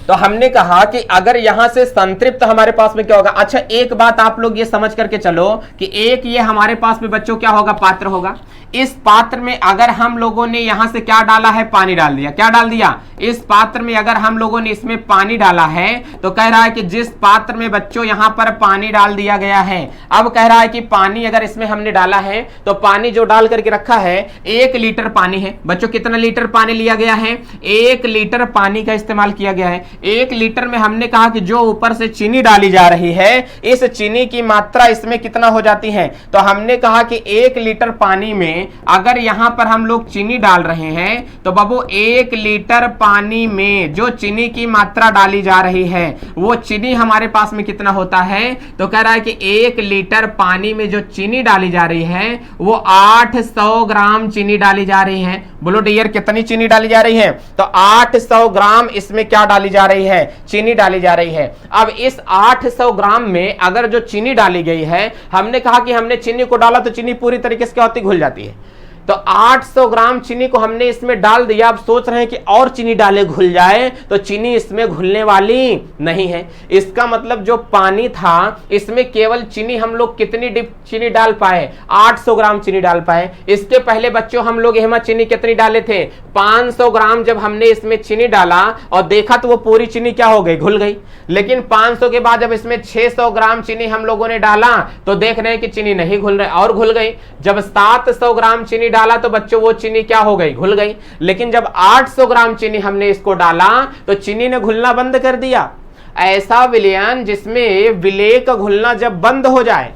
तो हमने कहा कि अगर यहां से संतृप्त हमारे पास में क्या होगा। अच्छा एक बात आप लोग ये समझ करके चलो कि एक ये हमारे पास में बच्चों क्या होगा, पात्र होगा। इस पात्र में अगर हम लोगों ने यहां से क्या डाला है, पानी डाल दिया। क्या डाल दिया? इस पात्र में अगर हम लोगों ने इसमें पानी डाला है तो कह रहा है कि जिस पात्र में बच्चों यहां पर पानी डाल दिया गया है, अब कह रहा है कि पानी अगर इसमें हमने डाला है तो पानी जो डाल करके रखा है 1 लीटर पानी है। बच्चों कितना लीटर पानी लिया गया है? 1 लीटर पानी का इस्तेमाल किया गया है। 1 लीटर में हमने कहा कि जो ऊपर से चीनी डाली जा रही है, इस चीनी की मात्रा इसमें कितना हो जाती है? तो हमने कहा कि 1 लीटर पानी में अगर यहां पर हम लोग चीनी डाल रहे हैं तो बाबू 1 लीटर पानी में जो चीनी की मात्रा डाली जा रही है वो चीनी हमारे पास में कितना होता है? तो कह रहा है कि 1 लीटर पानी में जो चीनी डाली जा रही है वो 800 ग्राम चीनी डाली जा रही है। बोलो डियर, कितनी चीनी डाली जा रही है? तो 800 ग्राम इसमें क्या डाली जा रही है? चीनी डाली जा रही है। अब इस 800 ग्राम में अगर जो चीनी डाली गई है, हमने कहा कि हमने चीनी को डाला तो चीनी पूरी तरीके से क्या होती, घुल जाती है। तो 800 ग्राम चीनी को हमने इसमें डाल दिया। अब सोच रहे हैं कि और चीनी डाले घुल जाए, तो चीनी इसमें घुलने वाली नहीं है। इसका मतलब जो पानी था इसमें केवल चीनी हम लोग कितनी चीनी डाल पाए, 800 ग्राम चीनी डाल पाए। इसके पहले बच्चों हम लोग यहाँ चीनी कितनी डाले थे, 500 ग्राम। जब हमने इसमें चीनी डाला और देखा तो वो पूरी चीनी क्या हो गई, घुल गई। लेकिन 500 के बाद जब इसमें 600 ग्राम चीनी हम लोगों ने डाला तो देख रहे हैं कि चीनी नहीं घुल रही और घुल गई। जब 700 ग्राम चीनी डाला तो बच्चों वो चीनी क्या हो गई, घुल गई। लेकिन जब 800 ग्राम चीनी हमने इसको डाला तो चीनी ने घुलना बंद कर दिया। ऐसा विलयन जिसमें विलेय का घुलना जब बंद हो जाए,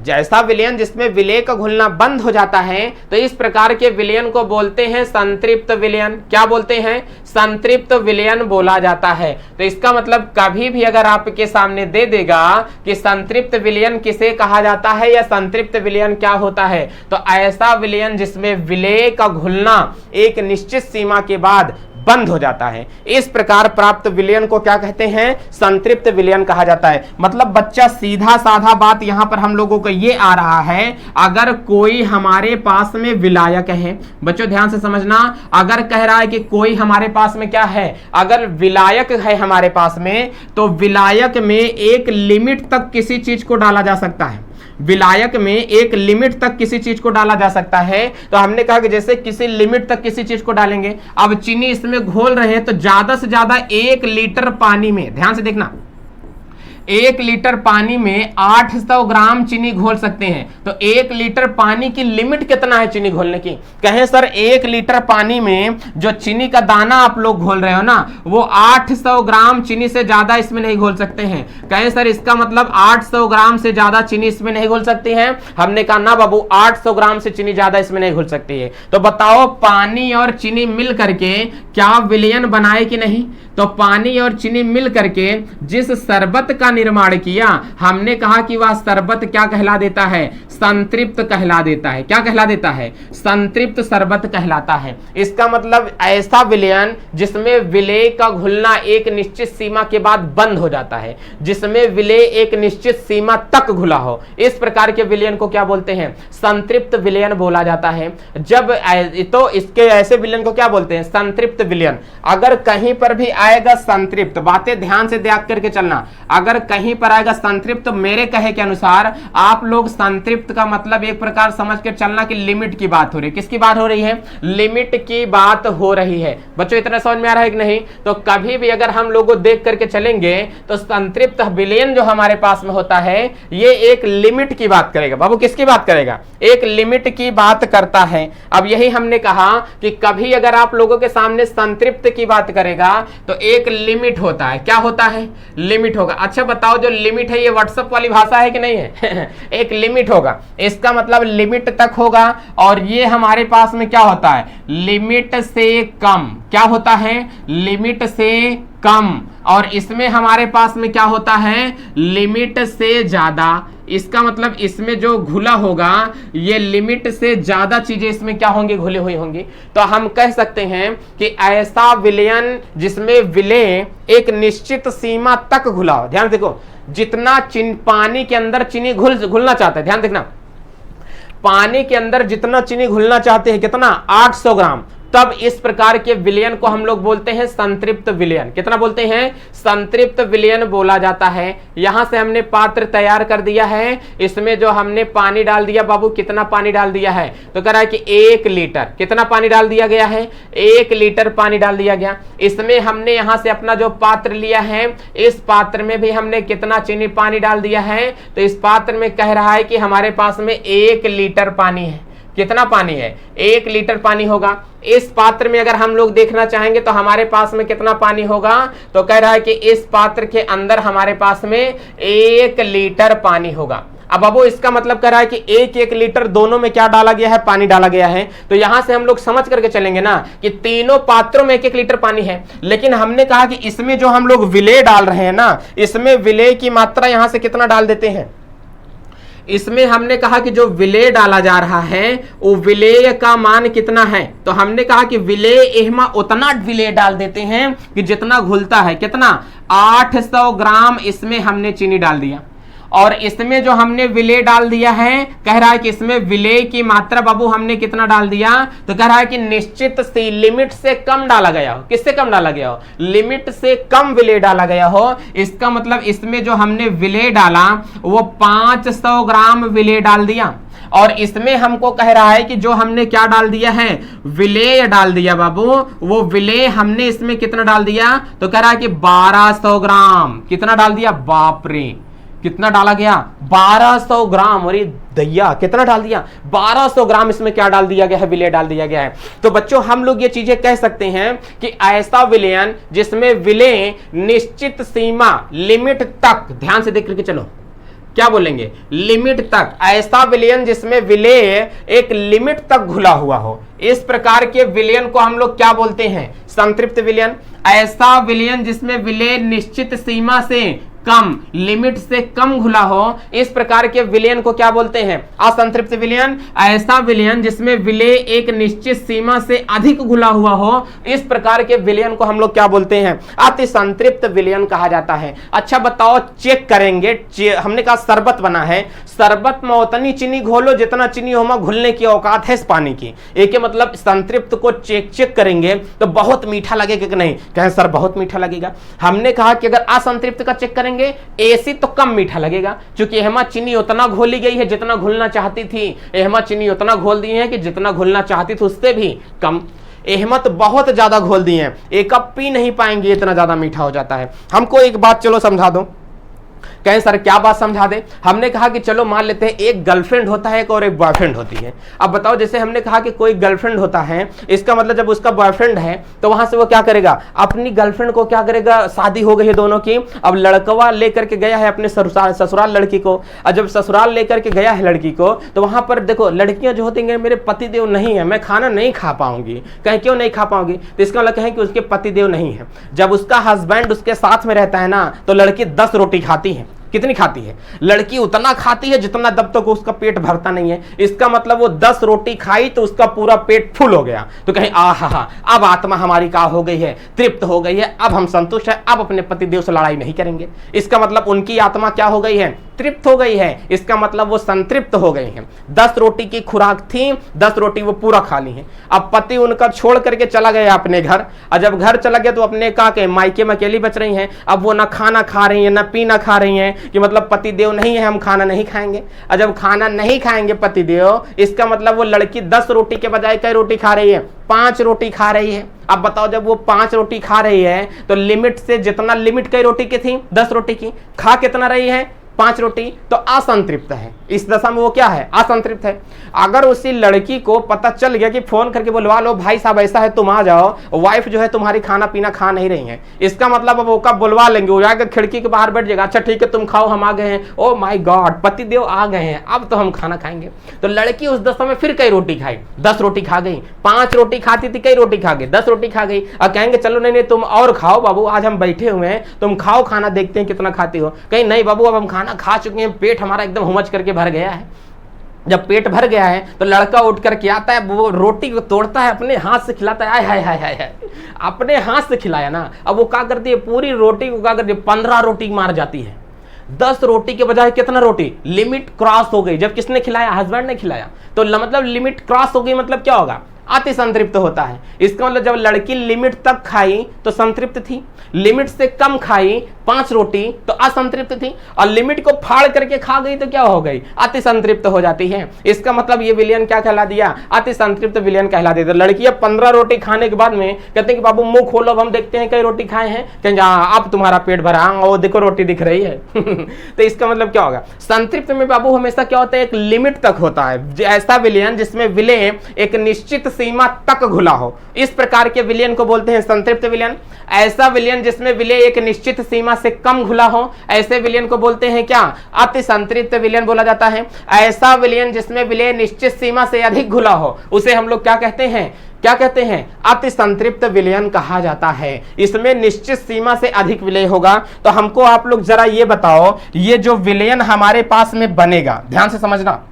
जैसा विलयन जिसमें विलेय का घुलना बंद हो जाता है, तो इस प्रकार के विलयन को बोलते हैं संतृप्त विलयन। क्या बोलते हैं, संतृप्त विलयन बोला जाता है। तो इसका मतलब कभी भी अगर आपके सामने दे देगा कि संतृप्त विलयन किसे कहा जाता है या संतृप्त विलयन क्या होता है, तो ऐसा विलयन जिसमें विलेय का घुलना एक निश्चित सीमा के बाद बंद हो जाता है, इस प्रकार प्राप्त विलयन को क्या कहते हैं, संतृप्त विलयन कहा जाता है। मतलब बच्चा सीधा साधा बात यहां पर हम लोगों को ये आ रहा है, अगर कोई हमारे पास में विलायक है, बच्चों ध्यान से समझना, अगर कह रहा है कि कोई हमारे पास में क्या है, अगर विलायक है हमारे पास में, तो विलायक में एक लिमिट तक किसी चीज को डाला जा सकता है। विलायक में एक लिमिट तक किसी चीज को डाला जा सकता है। तो हमने कहा कि जैसे किसी लिमिट तक किसी चीज को डालेंगे, अब चीनी इसमें घोल रहे हैं तो ज्यादा से ज्यादा 1 लीटर पानी में, ध्यान से देखना, 1 लीटर पानी में 800 ग्राम चीनी घोल सकते हैं। तो 1 लीटर पानी की लिमिट कितना है चीनी घोलने की, कहें सर 1 लीटर पानी में जो चीनी का दाना आप लोग घोल रहे हो ना, वो 800 ग्राम चीनी से ज्यादा इसमें नहीं घोल सकते हैं। कहें सर इसका मतलब 800 ग्राम से ज्यादा चीनी इसमें नहीं घोल सकती है। हमने कहा ना बाबू, 800 ग्राम से चीनी ज्यादा इसमें नहीं घुल सकती है। तो बताओ पानी और चीनी मिल करके क्या विलयन बनाए कि नहीं। तो पानी और चीनी मिल करके जिस शरबत का निर्माण किया, हमने कहा कि वह शरबत क्या कहला देता है, संतृप्त कहला देता है। क्या कहला देता है, संतृप्त शरबत कहलाता है। इसका मतलब ऐसा विलयन जिसमें विलेय का घुलना एक निश्चित सीमा के बाद बंद हो जाता है, जिसमें विलेय एक निश्चित सीमा तक घुला हो, इस प्रकार के विलयन को क्या बोलते हैं, संतृप्त विलयन बोला जाता है। जब तो इसके ऐसे विलयन को क्या बोलते हैं, संतृप्त विलयन। अगर कहीं पर भी आएगा संतृप्त, बातें ध्यान से त्याग करके चलना, अगर कहीं पर आएगा संतृप्त, तो मेरे कहे के अनुसार आप लोग संतृप्त का मतलब एक प्रकार समझ के चलना कि लिमिट की बात हो रही है। किसकी बात हो रही है, लिमिट की बात हो रही है। बच्चों इतना समझ में आ रहा है कि नहीं। तो कभी भी अगर हम लोग देख करके चलेंगे तो संतृप्त विलयन जो हमारे पास में होता है, ये एक लिमिट की बात करेगा। बाबू किसकी बात करेगा, एक लिमिट की बात करता है। अब यही हमने कहा कि कभी अगर आप लोगों के सामने संतृप्त की बात करेगा तो एक लिमिट होता है। क्या होता है, लिमिट होगा। अच्छा बताओ, जो लिमिट है ये व्हाट्सएप वाली भाषा है कि नहीं है एक लिमिट होगा, इसका मतलब लिमिट तक होगा। और ये हमारे पास में क्या होता है, लिमिट से कम। क्या होता है, लिमिट से कम। और इसमें हमारे पास में क्या होता है, लिमिट से ज्यादा। इसका मतलब इसमें जो घुला होगा ये लिमिट से ज्यादा चीजें इसमें क्या होंगी, घुली हुई होंगी। तो हम कह सकते हैं कि ऐसा विलयन जिसमें विलेय एक निश्चित सीमा तक घुला हो। ध्यान देखो, जितना पानी के अंदर चीनी घुलना चाहता है, ध्यान देखना, पानी के अंदर जितना चीनी घुलना चाहते हैं, कितना, 800 ग्राम, तब इस प्रकार के विलयन को हम लोग बोलते हैं संतृप्त विलयन। कितना बोलते हैं, संतृप्त विलयन बोला जाता है। यहां से हमने पात्र तैयार कर दिया है, इसमें जो हमने पानी डाल दिया, बाबू कितना पानी डाल दिया है, तो कह रहा है कि 1 लीटर। कितना पानी डाल दिया गया है, 1 लीटर पानी डाल दिया गया। इसमें हमने यहां से अपना जो पात्र लिया है, इस पात्र में भी हमने कितना चीनी पानी डाल दिया है, तो इस पात्र में कह रहा है कि हमारे पास में 1 लीटर पानी है। कितना पानी है, 1 लीटर पानी होगा। इस पात्र में अगर हम लोग देखना चाहेंगे तो हमारे पास में कितना पानी होगा, तो कह रहा है कि इस पात्र के अंदर हमारे पास में 1 लीटर पानी होगा। अब बाबू इसका मतलब कह रहा है कि 1-1 लीटर दोनों में क्या डाला गया है, पानी डाला गया है। तो यहां से हम लोग समझ करके चलेंगे ना कि तीनों पात्रों में 1-1 लीटर पानी है। लेकिन हमने कहा कि इसमें जो हम लोग विलेय डाल रहे हैं ना, इसमें विलेय की मात्रा यहां से कितना डाल देते हैं, इसमें हमने कहा कि जो विलेय डाला जा रहा है वो विलेय का मान कितना है, तो हमने कहा कि विलेय एहमा उतना विलेय डाल देते हैं कि जितना घुलता है। कितना, 800 ग्राम इसमें हमने चीनी डाल दिया। और इसमें जो हमने विलेय डाल दिया है, कह रहा है कि इसमें विलेय की मात्रा बाबू हमने कितना डाल दिया, तो कह रहा है कि निश्चित सी लिमिट से कम डाला गया हो। किससे कम डाला गया हो? लिमिट से कम विलेय डाला गया हो। इसका मतलब इसमें जो हमने विलेय डाला वो 500 ग्राम विलेय डाल दिया, और इसमें हमको कह रहा है कि जो हमने क्या डाल दिया है, विलेय डाल दिया बाबू। वो विलेय हमने इसमें कितना डाल दिया, तो कह रहा है कि 1200 ग्राम। कितना डाल दिया? बाप रे, कितना डाला गया? 1200 ग्राम। अरे दैया, कितना डाल दिया? 1200 ग्राम इसमें क्या डाल दिया गया है? विलेय डाल दिया गया है। तो बच्चों हम लोग ये चीजें कह सकते हैं कि ऐसा विलयन जिसमें विलेय निश्चित सीमा लिमिट तक, ध्यान से देख करके चलो, क्या बोलेंगे? लिमिट तक। ऐसा विलयन जिसमें विलेय एक लिमिट तक घुला हुआ हो, इस प्रकार के विलयन को हम लोग क्या बोलते हैं? संतृप्त विलयन। ऐसा विलयन जिसमें विलेय निश्चित सीमा से कम, लिमिट से कम घुला हो, इस प्रकार के विलयन को क्या बोलते हैं? असंतृप्त विलयन। ऐसा विलयन जिसमें विलेय एक निश्चित सीमा से अधिक घुला हुआ हो, इस प्रकार के विलयन को हम लोग क्या बोलते हैं? अति संतृप्त विलयन कहा जाता है। अच्छा बताओ, चेक करेंगे, हमने कहा शरबत बना है, शरबत में उतनी चीनी घोलो जितना चीनी हो घुलने की औकात है इस पानी की। एक मतलब संतृप्त को चेक करेंगे तो बहुत मीठा लगेगा कि नहीं? कहें सर बहुत मीठा लगेगा। हमने कहा कि अगर असंतृप्त का चेक करेंगे ऐसी तो कम मीठा लगेगा, क्योंकि एहमा चीनी उतना घोली गई है जितना घुलना चाहती थी। एहमा चीनी उतना घोल दी है कि जितना घुलना चाहती थी उससे भी कम। एहमत बहुत ज्यादा घोल दी है, एक कप पी नहीं पाएंगे, इतना ज्यादा मीठा हो जाता है। हमको एक बात चलो समझा दो। कहें सर क्या बात समझा दे? हमने कहा कि चलो मान लेते हैं एक गर्लफ्रेंड होता है और एक बॉयफ्रेंड होती है। अब बताओ, जैसे हमने कहा कि कोई गर्लफ्रेंड होता है, इसका मतलब जब उसका बॉयफ्रेंड है तो वहां से वो क्या करेगा? अपनी गर्लफ्रेंड को क्या करेगा? शादी हो गई है दोनों की, अब लड़कवा लेकर के गया है अपने ससुराल लड़की को। और जब ससुराल लेकर के गया है लड़की को, तो वहां पर देखो लड़कियां जो होती हैं, मेरे पतिदेव नहीं है, मैं खाना नहीं खा पाऊंगी। कहीं क्यों नहीं खा पाऊंगी? तो इसका मतलब कहें कि उसके पतिदेव नहीं है। जब उसका हस्बैंड उसके साथ में रहता है ना, तो लड़की 10 रोटी खाती है। कितनी खाती है? लड़की उतना खाती है जितना जब तक उसका पेट भरता नहीं है। इसका मतलब वो 10 रोटी खाई तो उसका पूरा पेट फुल हो गया। तो कहीं आहा, अब आत्मा हमारी क्या हो गई है? तृप्त हो गई है, अब हम संतुष्ट है, अब अपने पतिदेव से लड़ाई नहीं करेंगे। इसका मतलब उनकी आत्मा क्या हो गई है? तृप्त हो गई है। इसका मतलब वो संतृप्त हो गए हैं। 10 रोटी की खुराक थी, 10 रोटी वो पूरा खा ली है। अब पति उनका छोड़ करके चला गया अपने घर, और जब घर चला गया तो अपने का के मायके में अकेली बच रही हैं। अब वो ना खाना खा रही है ना पीना खा रही हैं, कि मतलब पतिदेव नहीं है, हम खाना नहीं खाएंगे। और जब खाना नहीं खाएंगे पतिदेव, इसका मतलब वो लड़की 10 रोटी के बजाय कई रोटी खा रही है? 5 रोटी खा रही है। अब बताओ, जब वो 5 रोटी खा रही है तो लिमिट से जितना, लिमिट कई रोटी की थी? 10 रोटी की। खा कितना रही है? 5 रोटी। तो असंतृप्त है। इस दशा में वो क्या है? असंतृप्त है। अगर उसी लड़की को पता चल गया कि फोन करके बुलवा लो, भाई साहब ऐसा है तुम आ जाओ, वाइफ जो है तुम्हारी खाना पीना खा नहीं रही है, इसका मतलब अब वो कब बुलवा लेंगे? वो जाकर खिड़की के बाहर बैठ जाएगा, अच्छा ठीक है तुम खाओ, हम आ गए हैं, ओ माय गॉड पतिदेव आ गए हैं, अब तो हम खाना खाएंगे। तो लड़की उस दशा में फिर कई रोटी खाई? 10 रोटी खा गई। 5 रोटी खाती थी, कई रोटी खा गई? 10 रोटी खा गई। और कहेंगे चलो नहीं तुम और खाओ बाबू, आज हम बैठे हुए हैं, तुम खाओ खाना, देखते हैं कितना खाती हो। कहीं नहीं बाबू, अब हम खाना खा चुके हैं, पेट हमारा एकदम हुमच करके भर गया है। जब पेट भर गया है तो लड़का उठ करके आता है, वो रोटी को तोड़ता है, अपने हाथ से खिलाता है। हाय हाय हाय हाय, अपने हाथ से खिलाया ना। अब वो क्या करती है? पूरी रोटी को क्या करती है? 15 रोटी मार जाती है। 10 रोटी के बजाय कितना रोटी? लिमिट क्रॉस हो गई। जब किसने खिलाया? हस्बैंड ने खिलाया। तो मतलब लिमिट क्रॉस हो गई, मतलब क्या होगा? अति संतृप्त होता है। इसका मतलब जब लड़की लिमिट तक खाई तो संतृप्त थी, लिमिट से कम खाई 5 रोटी तो असंतृप्त थी, और लिमिट को फाड़ करके खा गई तो क्या हो गई? अति संतृप्त हो जाती है। इसका मतलब ये विलयन क्या कहला दिया? अति संतृप्त विलयन कहला देता। लड़कियां 15 रोटी खाने के बाद में कहते हैं कि बाबू मुंह खोलो, हम देखते हैं कई रोटी खाए हैं। कहेंगे अब तुम्हारा पेट भरा, वो देखो रोटी दिख रही है। तो इसका मतलब क्या होगा? संतृप्त में बाबू हमेशा क्या होता है? एक लिमिट तक होता है। ऐसा विलयन जिसमें विलय एक निश्चित सीमा तक घुला हो, इस प्रकार के विलयन को बोलते हैं संतृप्त विलयन। ऐसा विलयन जिसमें विलय एक निश्चित सीमा से कम घुला हो, ऐसे विलयन को बोलते हैं क्या? अति संतृप्त विलयन बोला जाता है। ऐसा विलयन जिसमें विलय निश्चित सीमा से अधिक घुला हो, उसे हम लोग क्या कहते हैं? क्या कहते हैं? अति संतृप्त विलयन कहा जाता है। इसमें निश्चित सीमा से अधिक विलय होगा। तो हमको आप लोग जरा ये बताओ, ये जो विलयन हमारे पास में बनेगा, ध्यान से समझना,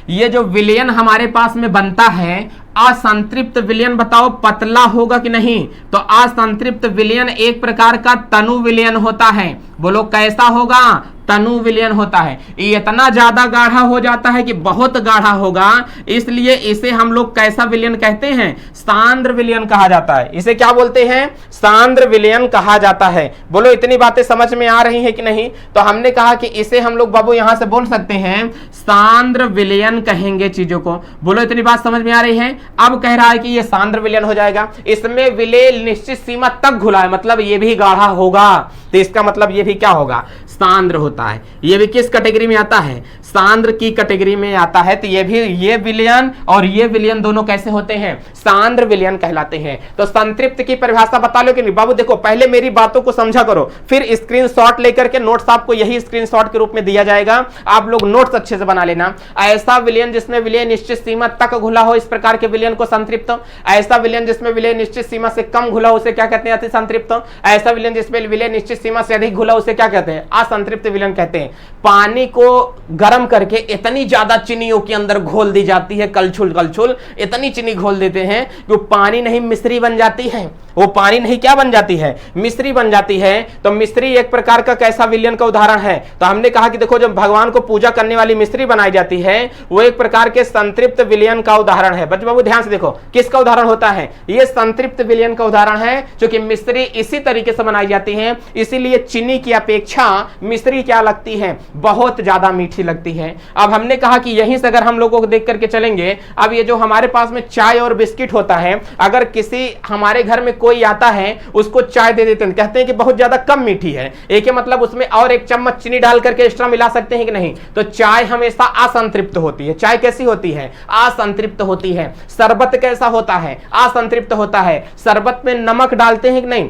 ये जो विलयन हमारे पास में बनता है, असंतृप्त विलयन बताओ पतला होगा कि नहीं? तो असंतृप्त विलयन एक प्रकार का तनु विलयन होता है। बोलो कैसा होगा? तनु विलयन होता है। ये इतना ज्यादा गाढ़ा हो जाता है कि बहुत गाढ़ा होगा, इसलिए इसे हम लोग कैसा विलयन कहते हैं? सांद्र विलयन कहा जाता है। इसे क्या बोलते हैं? सांद्र विलयन कहा जाता है। बोलो इतनी बातें समझ में आ रही है कि नहीं? तो हमने कहा कि इसे हम लोग बाबू यहां से बोल सकते हैं सांद्र विलयन कहेंगे चीजों को। बोलो इतनी बात समझ में आ रही है? अब कह रहा है कि ये सांद्र विलयन हो जाएगा, इसमें विलय निश्चित सीमा तक घुला है, मतलब ये भी गाढ़ा होगा, तो इसका मतलब ये भी क्या होगा? सांद्र होता है। ये भी किस कैटेगरी में आता है? सांद्र की कैटेगरी में आता है। तो ये भी, ये विलयन और ये विलयन दोनों कैसे होते हैं? सांद्र विलयन कहलाते हैं। तो संतृप्त की परिभाषा बता लो कि नहीं? बाबू देखो पहले मेरी बातों को समझा करो, फिर स्क्रीनशॉट लेकर के नोट्स आपको यही स्क्रीनशॉट के रूप में दिया जाएगा, आप लोग नोट्स अच्छे से बना लेना। ऐसा विलयन जिसमें विलय निश्चित सीमा तक घुला हो, इस प्रकार के विलयन को संतृप्त। ऐसा विलयन जिसमें विलय निश्चित सीमा से कम घुला हो, उसे क्या कहते हैं? अति संतृप्त। ऐसा विलयन जिसमें विलय निश्चित सीमा से अधिक घुला, उसे क्या कहते हैं? असंतृप्त विलयन कहते हैं। पानी को गर्म करके इतनी ज्यादा चीनियों के अंदर घोल दी जाती है, कलछुल कलछुल इतनी चीनी घोल देते हैं कि पानी नहीं मिश्री बन जाती है। वो पानी नहीं क्या बन जाती है? मिश्री बन जाती है। तो मिश्री एक प्रकार का कैसा विलयन का उदाहरण है? तो हमने कहा कि देखो जब भगवान को पूजा करने वाली मिश्री बनाई जाती है, वो एक प्रकार के संतृप्त विलयन का उदाहरण है। बच्चों बाबू ध्यान से देखो, किसका उदाहरण होता है? ये संतृप्त विलयन का उदाहरण है, क्योंकि मिश्री इसी तरीके से बनाई जाती है, इसीलिए चीनी की अपेक्षा मिश्री क्या लगती है? बहुत ज्यादा मीठी लगती है। अब हमने कहा कि यहीं से अगर हम लोगों को देख करके चलेंगे, अब ये जो हमारे पास में चाय और बिस्किट होता है, अगर किसी हमारे घर में कोई आता है, उसको चाय दे देते हैं, कहते हैं कि बहुत ज्यादा कम मीठी है, एक ही मतलब उसमें और एक चम्मच चीनी डाल करके एक्स्ट्रा मिला सकते हैं कि नहीं? तो चाय हमेशा असंतृप्त होती है। चाय कैसी होती है? असंतृप्त होती है। शरबत कैसा होता है? असंतृप्त होता है। शरबत में नमक डालते हैं कि नहीं?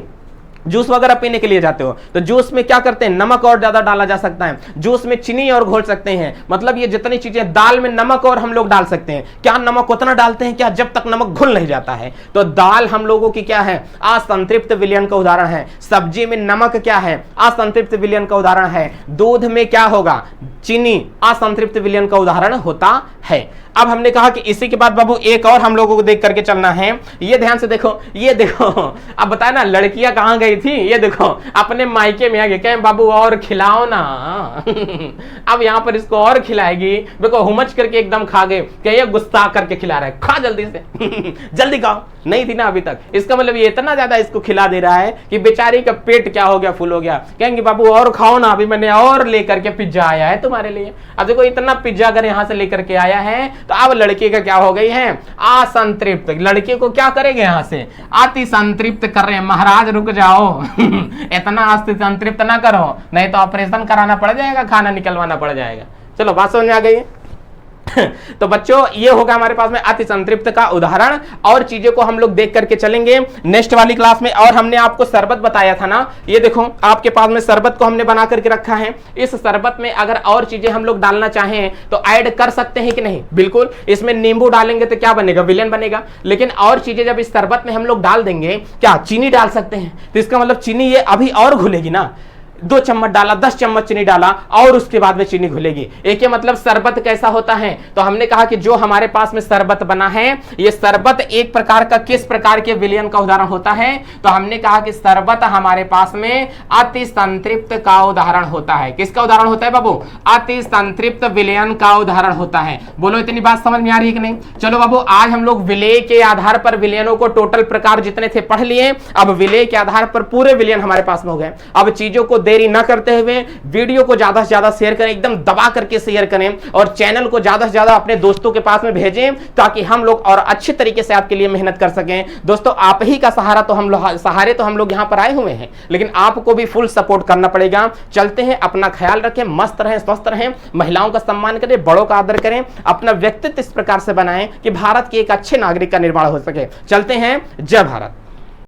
जूस वगैरह पीने के लिए जाते हो तो जूस में क्या करते हैं? नमक और ज्यादा डाला जा सकता है, जूस में चीनी और घोल सकते हैं। मतलब ये जितनी चीजें, दाल में नमक और हम लोग डाल सकते हैं। क्या नमक उतना डालते हैं क्या? जब तक नमक घुल नहीं जाता है। तो दाल हम लोगों की क्या है? असंतृप्त विलयन का उदाहरण है। सब्जी में नमक क्या है? असंतृप्त विलयन का उदाहरण है। दूध में क्या होगा? चीनी असंतृप्त विलयन का उदाहरण होता है। अब हमने कहा कि इसी के बाद बाबू एक और हम लोगों को देख करके चलना है। ये ध्यान से देखो, ये देखो, अब बताए ना लड़कियां कहां गई थी? ये देखो अपने मायके में आ गए, कहें बाबू और खिलाओ ना। अब यहां पर इसको और खिलाएगी, देखो हुमच करके एकदम खा गए, क्या ये गुस्सा करके खिला रहा है, खा जल्दी से। जल्दी खाओ, नहीं थी ना अभी तक। इसका मतलब ये इतना ज्यादा इसको खिला दे रहा है कि बेचारी का पेट क्या हो गया? फुल हो गया। कहेंगे बाबू और खाओ ना, अभी मैंने और लेकर के पिज्जा आया है तुम्हारे लिए। अब देखो इतना पिज्जा अगर यहां से लेकर के आया है, तो अब लड़की का क्या हो गई है? असंतृप्त। लड़की को क्या करेंगे? यहां से अति संतृप्त कर रहे हैं। महाराज रुक जाओ, इतना अति संतृप्त ना करो, नहीं तो ऑपरेशन कराना पड़ जाएगा, खाना निकलवाना पड़ जाएगा। चलो बात समझ में आ गई? तो बच्चों ये होगा हमारे पास में अति संतृप्त का उदाहरण। और चीजों को हम लोग देख करके चलेंगे नेक्स्ट वाली क्लास में। और हमने आपको शरबत बताया था ना, ये देखो आपके पास में शरबत को हमने बना करके रखा है। इस शरबत में अगर और चीजें हम लोग डालना चाहें तो ऐड कर सकते हैं कि नहीं? बिल्कुल। इसमें नींबू डालेंगे तो क्या बनेगा? विलेन बनेगा। लेकिन और चीजें जब इस शरबत में हम लोग डाल देंगे, क्या चीनी डाल सकते हैं? तो इसका मतलब चीनी ये अभी और घुलेगी ना। 2 चम्मच डाला, 10 चम्मच चीनी डाला और उसके बाद में चीनी घुलेगी। एक मतलब शरबत कैसा होता है? तो हमने कहा कि जो हमारे पास में शरबत बना है, ये शरबत एक प्रकार का किस प्रकार के विलयन का उदाहरण होता है? तो हमने कहा कि शरबत हमारे पास में अति संतृप्त का उदाहरण होता है। किसका उदाहरण होता है बाबू? अति संतृप्त विलयन का उदाहरण होता है। बोलो इतनी बात समझ में आ रही है कि नहीं? चलो बाबू आज हम लोग विलय के आधार पर विलयनों को टोटल प्रकार जितने थे पढ़ लिए। अब विलय के आधार पर पूरे विलयन हमारे पास में हो गए। अब चीजों को देरी न करते हुए वीडियो को ज्यादा से ज्यादा शेयर करें, एकदम दबा करके शेयर करें, और चैनल को ज्यादा से ज्यादा अपने दोस्तों के पास में भेजें, ताकि हम लोग और अच्छे तरीके से आपके लिए मेहनत कर सकें। दोस्तों आप ही का सहारे तो हम लोग यहां पर आए हुए हैं, लेकिन आपको भी फुल सपोर्ट करना पड़ेगा। चलते हैं, अपना ख्याल रखें, मस्त रहें, स्वस्थ रहें, महिलाओं का सम्मान करें, बड़ों का आदर करें, अपना व्यक्तित्व इस प्रकार से बनाएं कि भारत के एक अच्छे नागरिक का निर्माण हो सके। चलते हैं, जय भारत।